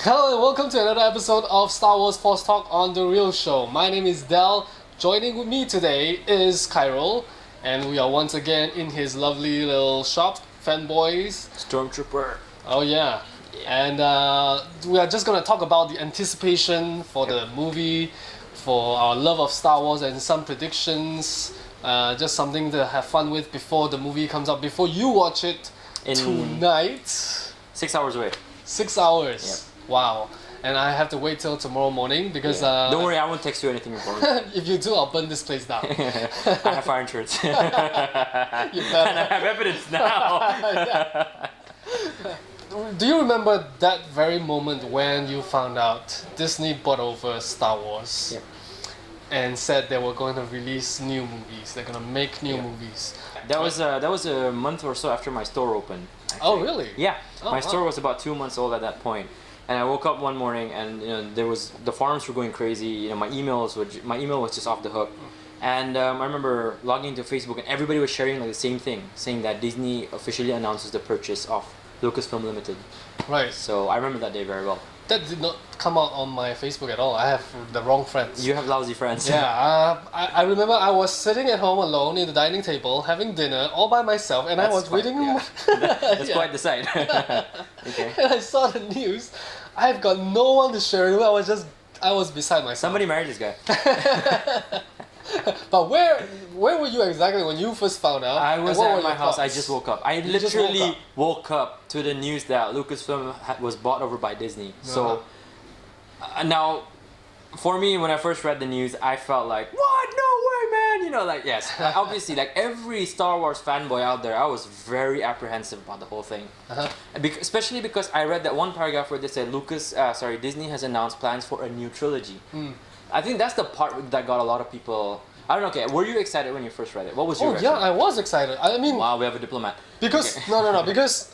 Hello and welcome to another episode of Star Wars Force Talk on The Real Show. My name is Del. Joining with me today is Kylo, and we are once again in his lovely little shop, Fanboys. Stormtrooper. Oh yeah. And we are just going to talk about the anticipation for the movie, for our love of Star Wars and some predictions. Just something to have fun with before the movie comes out, before you watch it tonight. 6 hours away. 6 hours. Yep. Wow. And I have to wait till tomorrow morning because... Don't worry, I won't text you anything important. If you do, I'll burn this place down. I have fire insurance. You better. And I have evidence now. Do you remember that very moment when you found out Disney bought over Star Wars? Yep. And said they were going to release new movies. They're going to make new movies. That was a month or so after my store opened. Actually. Oh, really? Yeah. Oh, my wow. store was about 2 months old at that point. And I woke up one morning and the forums were going crazy. My email was just off the hook. And I remember logging into Facebook and everybody was sharing the same thing, saying that Disney officially announces the purchase of Lucasfilm Limited. Right. So I remember that day very well. That did not come out on my Facebook at all. I have the wrong friends. You have lousy friends. Yeah, I remember I was sitting at home alone in the dining table having dinner all by myself, and I was reading. Yeah. That's Yeah. quite the sight. Okay. And I saw the news. I've got no one to share it with. I was beside myself. Somebody married this guy. But where were you exactly when you first found out? I was And what at were my your house. I thoughts? just woke up. I You just woke literally up? woke up to the news that Lucasfilm was bought over by Disney. So now, for me, when I first read the news, I felt like, what? No way, man! Yes. Obviously, every Star Wars fanboy out there, I was very apprehensive about the whole thing. Especially because I read that one paragraph where they said Disney has announced plans for a new trilogy. I think that's the part that got a lot of people. I don't know. Okay, were you excited when you first read it? What was your reaction? I was excited. I mean, Wow, we have a diplomat. because Okay. no, because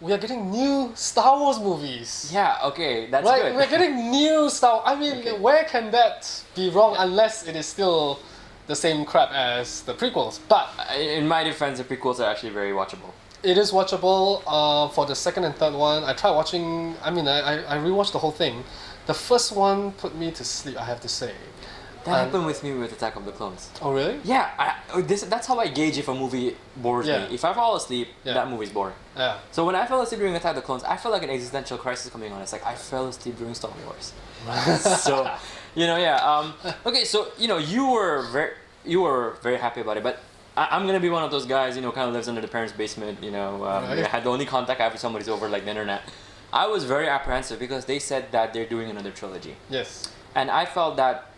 we are getting new Star Wars movies. Yeah, okay, that's Right, good. we're getting new Star. I mean, Okay. where can that be wrong unless it is still the same crap as the prequels? But In my defense, the prequels are actually very watchable. it is watchable. For the second and third one, I tried watching. I mean, I rewatched the whole thing. The first one put me to sleep, I have to say. That happened with me with Attack of the Clones. Oh really? Yeah, that's how I gauge if a movie bores Yeah. me. If I fall asleep, Yeah. that movie's boring. Yeah. So when I fell asleep during Attack of the Clones, I felt like an existential crisis coming on. It's like I fell asleep during Star Wars. So, okay, so you were very happy about it, but I'm gonna be one of those guys, kind of lives under the parents' basement. Right. Had the only contact I have with somebody's over like the internet. I was very apprehensive because they said that they're doing another trilogy, Yes. and I felt that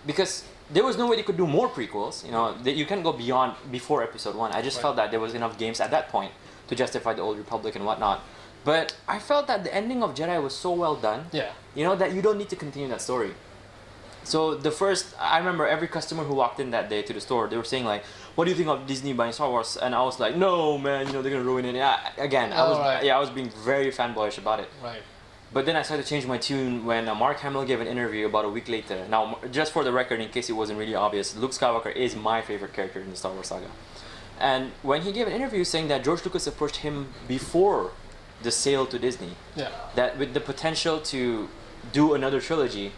because there was no way they could do more prequels, that you can't go before episode 1. I just Right. felt that there was enough games at that point to justify the Old Republic and whatnot. But I felt that the ending of Jedi was so well done, Yeah. that you don't need to continue that story. So I remember every customer who walked in that day to the store, they were saying like, "What do you think of Disney buying Star Wars?" And I was like, "No, man, they're gonna ruin it." Yeah, again, I was being very fanboyish about it. Right. But then I started to change my tune when Mark Hamill gave an interview about a week later. Now, just for the record, in case it wasn't really obvious, Luke Skywalker is my favorite character in the Star Wars saga. And when he gave an interview saying that George Lucas approached him before the sale to Disney, Yeah. that with the potential to do another trilogy,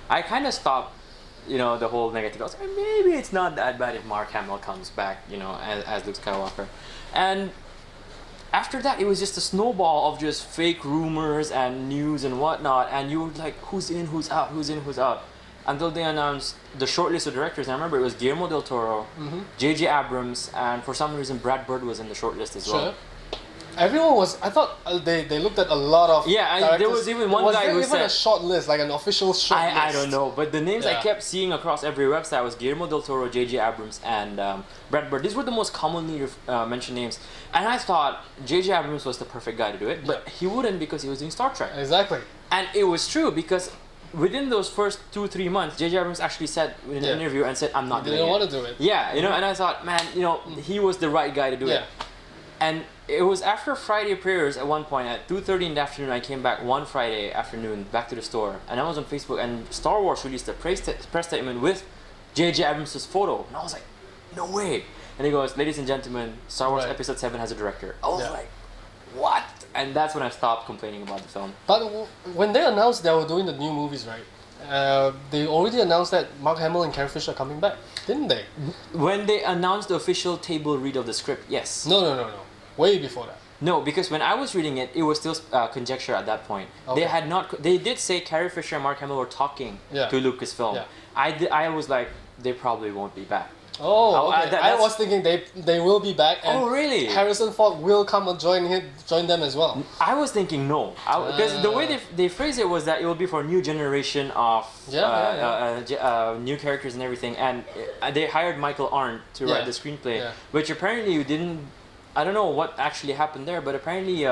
I kind of stopped, the whole negative. I was like, maybe it's not that bad if Mark Hamill comes back, as Luke Skywalker. And after that, it was just a snowball of just fake rumors and news and whatnot, and you were like, who's in, who's out, who's in, who's out, until they announced the short list of directors. And I remember it was Guillermo del Toro, J.J. Abrams, and for some reason Brad Bird was in the short list as well. Sure. Everyone was. I thought they looked at a lot of. Yeah, and there was even one guy who Was there even said- a short list, like an official short list? I don't know, but the names I Yeah. kept seeing across every website was Guillermo del Toro, J.J. Abrams, and Brad Bird. These were the most commonly mentioned names. And I thought J.J. Abrams was the perfect guy to do it, but he wouldn't because he was doing Star Trek. Exactly. And it was true because within those first 2-3 months, J.J. Abrams actually said in an Yeah. interview and said, "I'm not They doing didn't it." want to do it. Yeah, and I thought, man, he was the right guy to do it. Yeah. And it was after Friday prayers at one point at 2:30 in the afternoon. I came back one Friday afternoon back to the store, and I was on Facebook, and Star Wars released a press statement with J.J. Abrams' photo, and I was like, no way. And he goes, "Ladies and gentlemen, Star Wars Right. Episode 7 has a director." I was Yeah. like, what? and that's when I stopped complaining about the film. But when they announced they were doing the new movies, right? They already announced that Mark Hamill and Carrie Fisher are coming back, didn't they? When they announced the official table read of the script, yes. No. Way before that. No, because when I was reading it, it was still conjecture at that point. Okay. They had not. They did say Carrie Fisher and Mark Hamill were talking to Lucasfilm. Yeah. I was like, they probably won't be back. Oh, okay. I was thinking they will be back. And Oh, really? Harrison Ford will come and join them as well. I was thinking no, because the way they phrased it was that it will be for a new generation of new characters and everything, and they hired Michael Arndt to write the screenplay, which apparently you didn't. I don't know what actually happened there, but apparently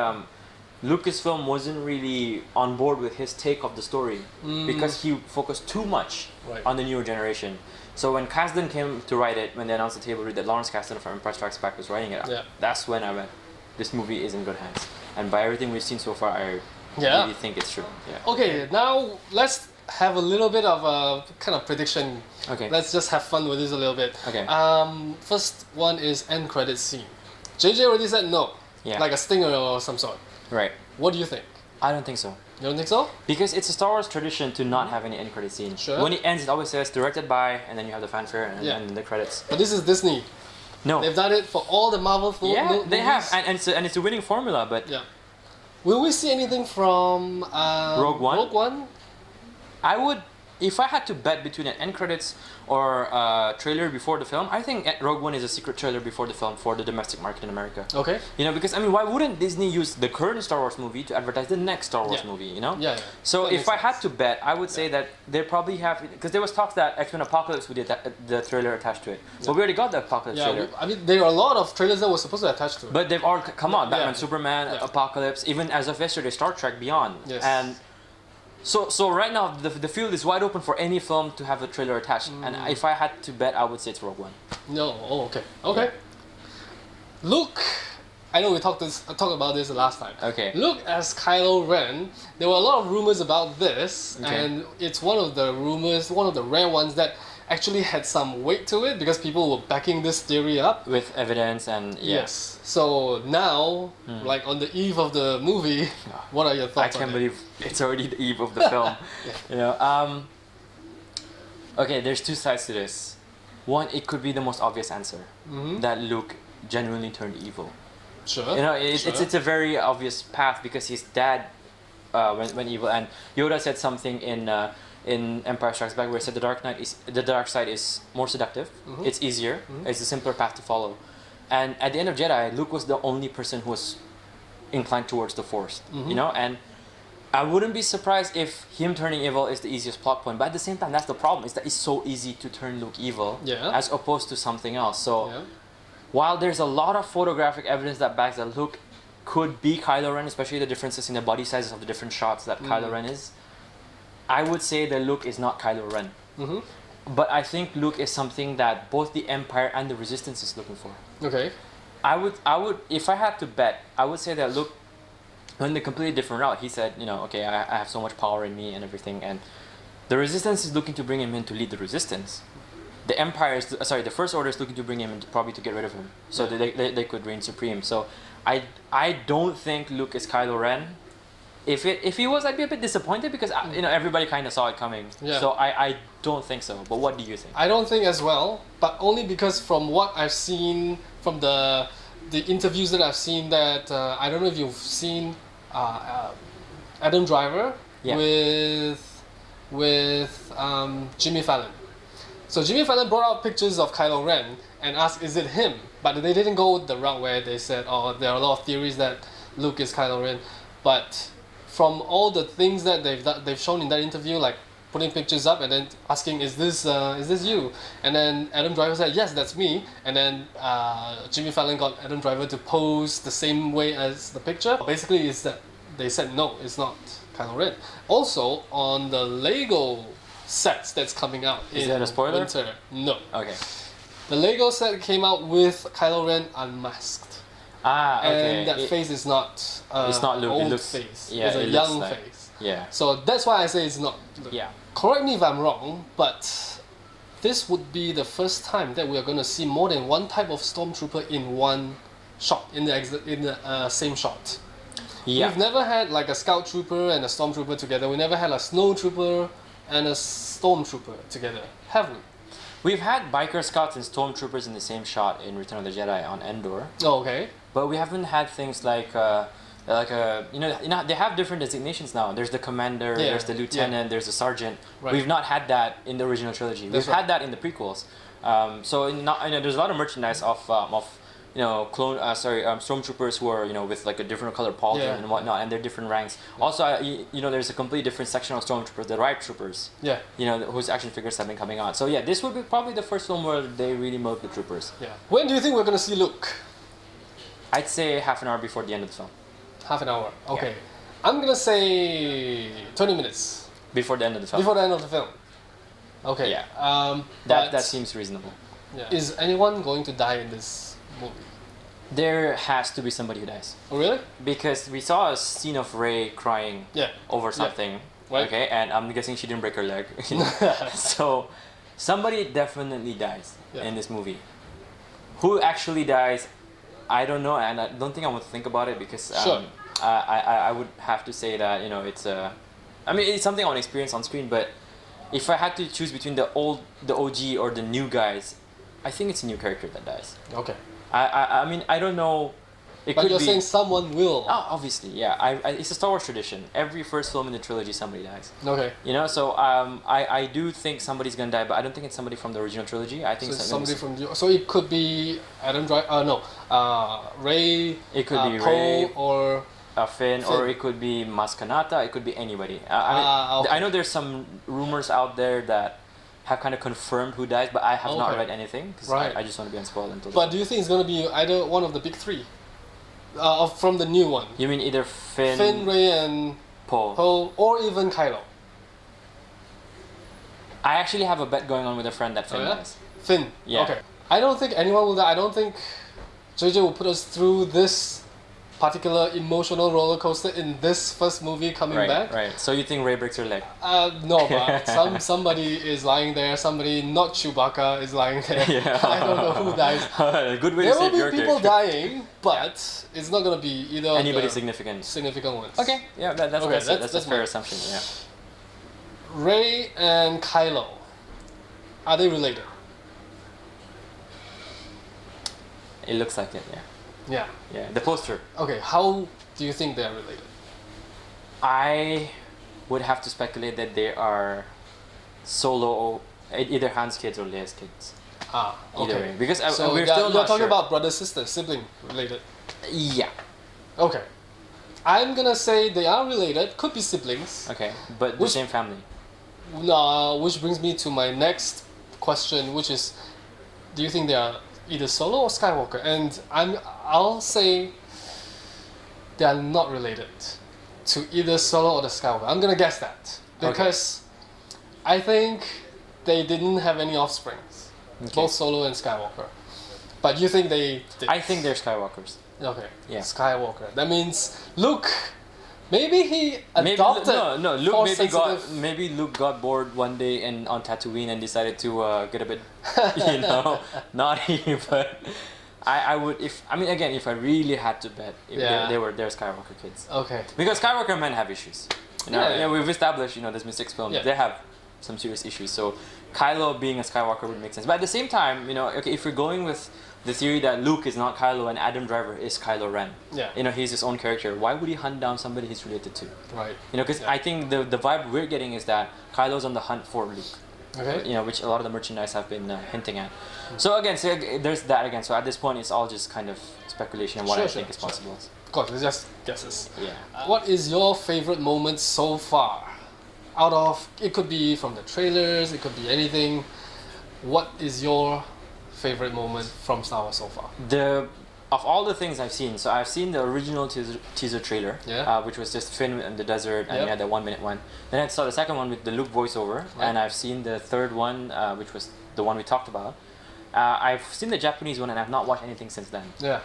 Lucasfilm wasn't really on board with his take of the story because he focused too much on the newer generation. So when Kasdan came to write it, when they announced the table read that Lawrence Kasdan from Empire Strikes Back was writing it, that's when I went, this movie is in good hands. And by everything we've seen so far, I really think it's true. Yeah. Okay, now let's have a little bit of a kind of prediction. Okay. Let's just have fun with this a little bit. Okay. First one is end credits scene. JJ already said no. Yeah. Like a stinger or some sort. Right. What do you think? I don't think so. You don't think so? Because it's a Star Wars tradition to not have any end credit scene. Sure. When it ends, it always says directed by, and then you have the fanfare and then the credits. But this is Disney. No. They've done it for all the Marvel films. Yeah, they have, and it's a winning formula. But will we see anything from Rogue One? Rogue One? I would, if I had to bet between an end credits or a trailer before the film, I think Rogue One is a secret trailer before the film for the domestic market in America. Okay. You know, because I mean, why wouldn't Disney use the current Star Wars movie to advertise the next Star Wars movie? You know. Yeah. So That if I makes had sense. to bet, I would say that they probably have, because there was talks that X-Men Apocalypse would get the trailer attached to it, but we already got the Apocalypse trailer. I mean, there are a lot of trailers that were supposed to attach to it. But they've all come on, Batman, Yeah. Superman, Apocalypse, even as of yesterday, Star Trek Beyond. Yes. And so right now the field is wide open for any film to have a trailer attached. And if I had to bet, I would say it's Rogue One. No. Oh, okay. Okay. Yeah. Luke. I know we talked about this last time. Okay. Luke as Kylo Ren. There were a lot of rumors about this, Okay. and it's one of the rumors, one of the rare ones that actually had some weight to it because people were backing this theory up. With evidence and Yes. So now, like on the eve of the movie, what are your I thoughts? can't on believe it's already the eve of the film. You know. Okay, there's two sides to this. One, it could be the most obvious answer that Luke genuinely turned evil. Sure. You know, sure. it's a very obvious path because his dad went evil, and Yoda said something in Empire Strikes Back where he said the dark side is more seductive. It's easier. It's a simpler path to follow. And at the end of Jedi, Luke was the only person who was inclined towards the Force. You know, and I wouldn't be surprised if him turning evil is the easiest plot point. But at the same time, that's the problem. Is that it's so easy to turn Luke evil as opposed to something else. So. Yeah. While there's a lot of photographic evidence that backs that Luke could be Kylo Ren, especially the differences in the body sizes of the different shots that Kylo Ren is, I would say that Luke is not Kylo Ren. But I think Luke is something that both the Empire and the Resistance is looking for. Okay. I would, if I had to bet, I would say that Luke went a completely different route. He said, you know, okay, I have so much power in me and everything, and the Resistance is looking to bring him in to lead the Resistance. The Empire is, the First Order is looking to bring him in, probably to get rid of him, so that they could reign supreme. So I don't think Luke is Kylo Ren. If he was, I'd be a bit disappointed because you know everybody kind of saw it coming. Yeah. So I don't think so. But what do you think? I don't think as well, but only because from what I've seen from the interviews that I've seen that I don't know if you've seen Adam Driver with Jimmy Fallon. So Jimmy Fallon brought out pictures of Kylo Ren and asked, "Is it him?" But they didn't go the route where they said, "Oh, there are a lot of theories that Luke is Kylo Ren." But from all the things that they've shown in that interview, like putting pictures up and then asking, "Is this you?" And then Adam Driver said, "Yes, that's me." And then Jimmy Fallon got Adam Driver to pose the same way as the picture. Basically, is that they said no, it's not Kylo Ren. Also, on the Lego sets that's coming out Is in that a spoiler? winter. No. Okay. The Lego set came out with Kylo Ren unmasked. Okay. And that face is not it's not Luke. old It looks face. Yeah, it's a it young looks like, face. Yeah. So that's why I say it's not Luke. Yeah. Correct me if I'm wrong, but this would be the first time that we are going to see more than one type of stormtrooper in one shot, in the same shot. Yeah. We've never had like a scout trooper and a stormtrooper together. We never had a snow trooper and a stormtrooper together, have we? We've had biker scouts and stormtroopers in the same shot in Return of the Jedi on Endor, Oh, okay. but we haven't had things like you know they have different designations now. There's the commander, Yeah, there's the lieutenant, there's the sergeant. Right. We've not had that in the original trilogy. That's We've had that in the prequels. So there's a lot of merchandise of stormtroopers who are with like a different color pauldron Yeah. and whatnot, and they're different ranks. Also, there's a completely different section of stormtroopers, the riot troopers. Yeah. Whose action figures have been coming out. So yeah, this would be probably the first film where they really milk the troopers. Yeah. When do you think we're gonna see Luke? I'd say half an hour before the end of the film. Half an hour. Okay. I'm gonna say 20 minutes Before the end of the film. before the end of the film. Okay. Yeah. But That seems reasonable. is anyone going to die in this movie? There has to be somebody who dies. Oh, really? Because we saw a scene of Rey crying Yeah. over something. Right. Okay, and I'm guessing she didn't break her leg. So somebody definitely dies in this movie. Who actually dies, I don't know, and I don't think I want to think about it because Sure. I would have to say that it's it's something I want to experience on screen. But if I had to choose between the OG or the new guys, I think it's a new character that dies. Okay. I don't know. It But could you're be. saying someone will. Oh, obviously, yeah. It's a Star Wars tradition. Every first film in the trilogy, somebody dies. Okay. So I do think somebody's gonna die, but I don't think it's somebody from the original trilogy. I think So it's somebody from the. So it could be Adam Driver. No. Ray. It could be Poe Rey, or. Finn, Finn. or it could be Maskanata. It could be anybody. Okay. I know there's some rumors out there that have kind of confirmed who dies, but I have not Okay. read anything because Right. I just want to be unspoiled until. But do you think it's gonna be either one of the big three? From the new one. You mean either Finn, Ray, and Poe? Poe, or even Kylo. I actually have a bet going on with a friend that Finn Oh, yeah? dies. Finn. Yeah. Okay. I don't think anyone will die. I don't think JJ will put us through this particular emotional roller coaster in this first movie coming back. Right. So you think Rey breaks her leg? No, but somebody is lying there. Somebody not Chewbacca is lying there. Yeah. I don't know who dies. Good way There to will save be your people character. dying, but it's not gonna be either of Anybody the significant. significant ones. Okay. Yeah, that's Okay, that's a that's fair my- assumption. Yeah. Rey and Kylo, are they related? It looks like it. Yeah. Yeah. Yeah. The poster. Okay. How do you think they are related? I would have to speculate that they are Solo, either Han's kids or Leia's kids. Ah. Either Okay. way, because So we're you're still not talking sure. about brother sister sibling related. Yeah. Okay. I'm gonna say they are related. Could be siblings. Okay, but the Which- same family. Which brings me to my next question, which is, do you think they are either Solo or Skywalker? And I'll say they are not related to either Solo or the Skywalker. I'm gonna guess that because I think they didn't have any offsprings, both Solo and Skywalker. But you think they did? I think they're Skywalkers. Okay. Yeah. Skywalker. That means Luke. Maybe he Maybe adopted. no. Luke Force maybe sensitive- Luke got bored one day on Tatooine and decided to get a bit, naughty. But I would if I really had to bet if Yeah. they're Skywalker kids Okay. because Skywalker men have issues. Yeah. We've established this Mystics film Yeah. they have some serious issues. So Kylo being a Skywalker would make sense. But at the same time, if we're going with the theory that Luke is not Kylo and Adam Driver is Kylo Ren. Yeah. He's his own character. Why would he hunt down somebody he's related to? Right. Because I think the vibe we're getting is that Kylo's on the hunt for Luke. Okay. Which a lot of the merchandise have been hinting at. So again, there's that again. So at this point, it's all just kind of speculation and what I think is possible. Of course, it's just guesses. Yeah. What is your favorite moment so far? Out of it could be from the trailers, it could be anything. What is your favorite moment from Star Wars so far? Of all the things I've seen, so I've seen the original teaser trailer, which was just Finn in the desert, and you had that 1 minute one. Then I saw the second one with the Luke voiceover, and I've seen the third one, which was the one we talked about. I've seen the Japanese one, and I've not watched anything since then. Yeah.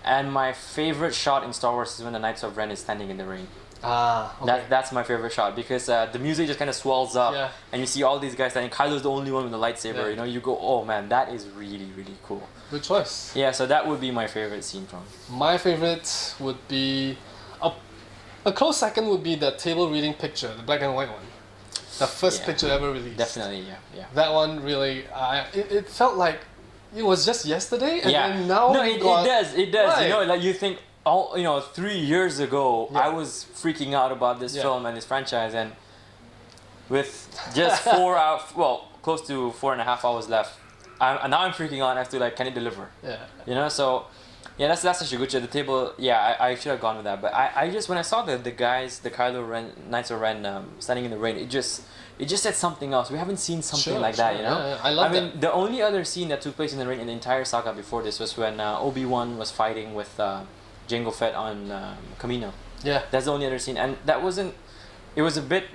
And my favorite shot in Star Wars is when the Knights of Ren is standing in the rain. Okay. That's my favorite shot because the music just kind of swells up, and you see all these guys standing. Kylo's the only one with the lightsaber. You go, oh man, that is really really cool. Good choice. Yeah, so that would be my favorite scene from. My favorite would be A close second would be the table reading picture, the black and white one. The first picture ever released. Definitely, yeah. That one really, it felt like it was just yesterday, and then now no, it does. Right. You know, like you think, 3 years ago, I was freaking out about this film and this franchise, and with just 4 hours, close to 4.5 hours left, now I'm freaking out as to like, can it deliver? Yeah. You know, so yeah, that's a Shiguchi. The table, I should have gone with that, but I just when I saw the guys, the Kylo Ren, Knights of Ren, standing in the rain, it just said something else. We haven't seen something like that, you know. Yeah, I love that. I mean, the only other scene that took place in the rain in the entire saga before this was when Obi-Wan was fighting with Jango Fett on Kamino. Yeah. That's the only other scene, and that wasn't. It was a bit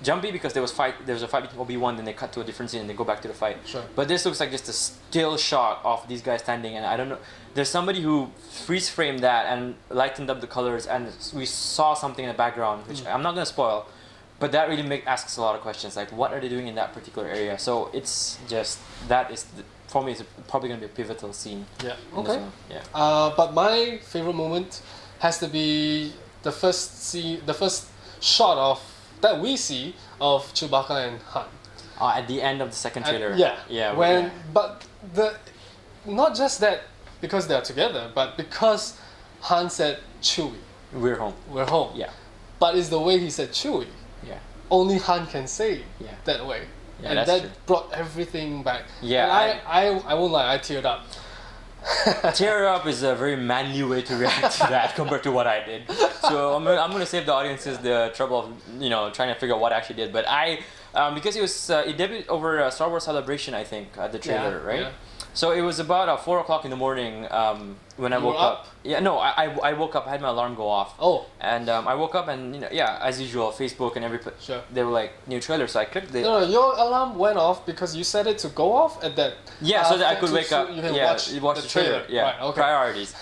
jumpy because there was a fight between Obi-Wan, then they cut to a different scene and they go back to the fight. Sure. But this looks like just a still shot of these guys standing, and I don't know. There's somebody who freeze framed that and lightened up the colors, and we saw something in the background, which I'm not gonna spoil, but that really asks a lot of questions, like what are they doing in that particular area? So it's just for me, it's probably gonna be a pivotal scene. Yeah. Okay. Yeah. But my favorite moment has to be the first shot of that we see of Chewbacca and Han. At the end of the second trailer. Yeah. But not just that because they're together, but because Han said Chewie. We're home. We're home. Yeah. But it's the way he said Chewie. Yeah. Only Han can say Yeah. that way. Yeah, and that's that true. brought everything back. Yeah. And I won't lie, I teared up. Tear up is a very manly way to react to that compared to what I did. So I'm gonna save the audiences the trouble of trying to figure out what I actually did. But because it debuted over Star Wars Celebration, I think, the trailer, right? Yeah. So it was about 4 o'clock in the morning when I woke up. Yeah, no, I woke up. I had my alarm go off. Oh. And I woke up and as usual, Facebook and Sure. they were like new trailer. So I clicked it. No, your alarm went off because you set it to go off at that. Yeah, so that I could wake up. You can watch the trailer. Yeah, Right, okay. Priorities.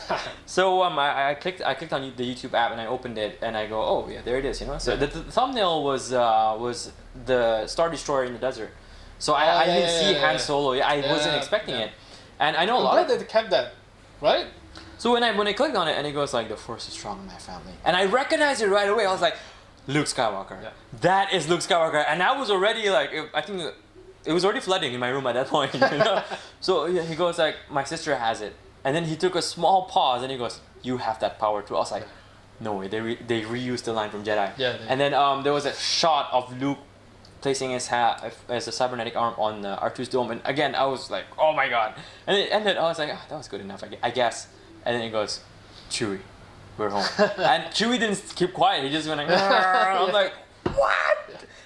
So I clicked on the YouTube app and I opened it and I go, oh yeah, there it is. So the thumbnail was the Star Destroyer in the desert. So I didn't see Han Solo. I wasn't expecting it, and I know a lot. I'm glad they kept that, right? So when I clicked on it and it goes like the Force is strong in my family, and I recognized it right away. I was like, Luke Skywalker. Yeah. That is Luke Skywalker, and I was already like, I think it was already flooding in my room at that point. So he goes like, my sister has it, and then he took a small pause and he goes, you have that power too. I was like, no way. They reused the line from Jedi. Yeah. And then there was a shot of Luke placing his hat as a cybernetic arm on R2's dome, and again I was like, oh my god, and it ended. I was like, that was good enough, I guess. And then it goes, Chewie, we're home. And Chewie didn't keep quiet. He just went like, I'm like, what?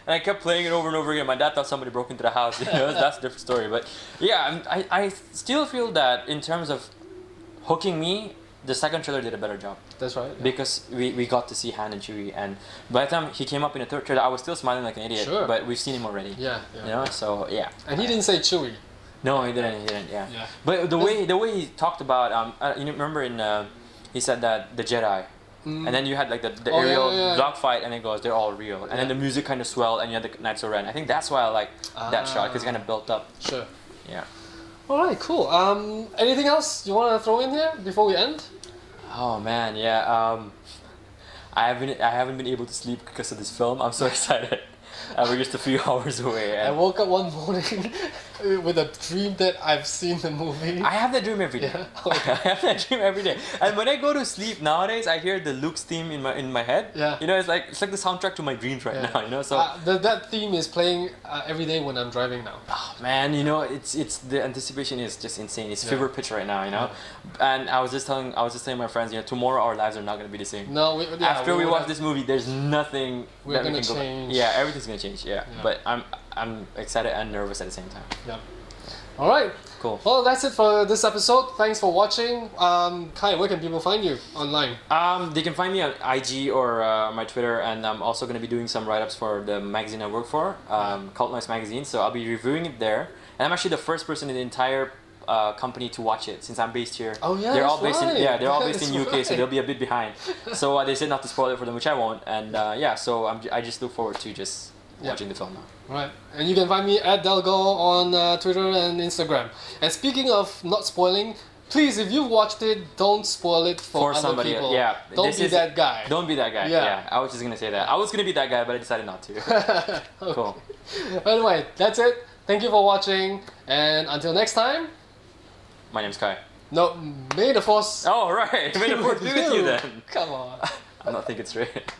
And I kept playing it over and over again. My dad thought somebody broke into the house. That's a different story. But yeah, I still feel that in terms of hooking me, the second trailer did a better job. That's right. Yeah. Because we got to see Han and Chewie, and by the time he came up in the third trailer, I was still smiling like an idiot. Sure. But we've seen him already. Yeah. So yeah. And he didn't say Chewie. No, he didn't. Yeah. Yeah. But the way he talked about remember in he said that the Jedi. And then you had like the aerial dogfight, and it goes, they're all real. And then the music kind of swelled, and you had the Knights of Ren. I think that's why I like that shot, because it kind of built up. Sure. Yeah. All right, cool. Anything else you want to throw in here before we end? Oh man, yeah. I haven't been able to sleep because of this film. I'm so excited. We're just a few hours away. I woke up one morning with a dream that I've seen the movie. I have that dream every day. Yeah. I have that dream every day. And when I go to sleep nowadays, I hear the Luke's theme in my head. Yeah. It's like the soundtrack to my dreams right now. So that theme is playing every day when I'm driving now. oh, man, it's the anticipation is just insane. It's fever pitch right now. And I was just telling my friends, tomorrow our lives are not gonna be the same. No, After we watch this movie, there's nothing we're that we gonna can change. go. Yeah, everything's gonna change. Yeah. But I'm excited and nervous at the same time. Yeah. All right. Cool. Well, that's it for this episode. Thanks for watching. Kai, where can people find you online? They can find me on IG or my Twitter, and I'm also going to be doing some write-ups for the magazine I work for, Cult Noise Magazine. So I'll be reviewing it there, and I'm actually the first person in the entire company to watch it since I'm based here. Oh yeah, they're all based in they're all based That's in UK, right. so they'll be a bit behind. So they said not to spoil it for them, which I won't. And so I just look forward to just watching the film now. Right, and you can find me at Delgo on Twitter and Instagram. And speaking of not spoiling, please, if you've watched it, don't spoil it for other somebody. people. Yeah, Don't be that guy. Don't be that guy. Yeah. Yeah. I was just gonna say that. I was gonna be that guy, but I decided not to. Cool. Anyway, that's it. Thank you for watching, and until next time. My name's Khai. No, may the force. Oh right, may the force be with you then. Come on. I'm not thinking straight.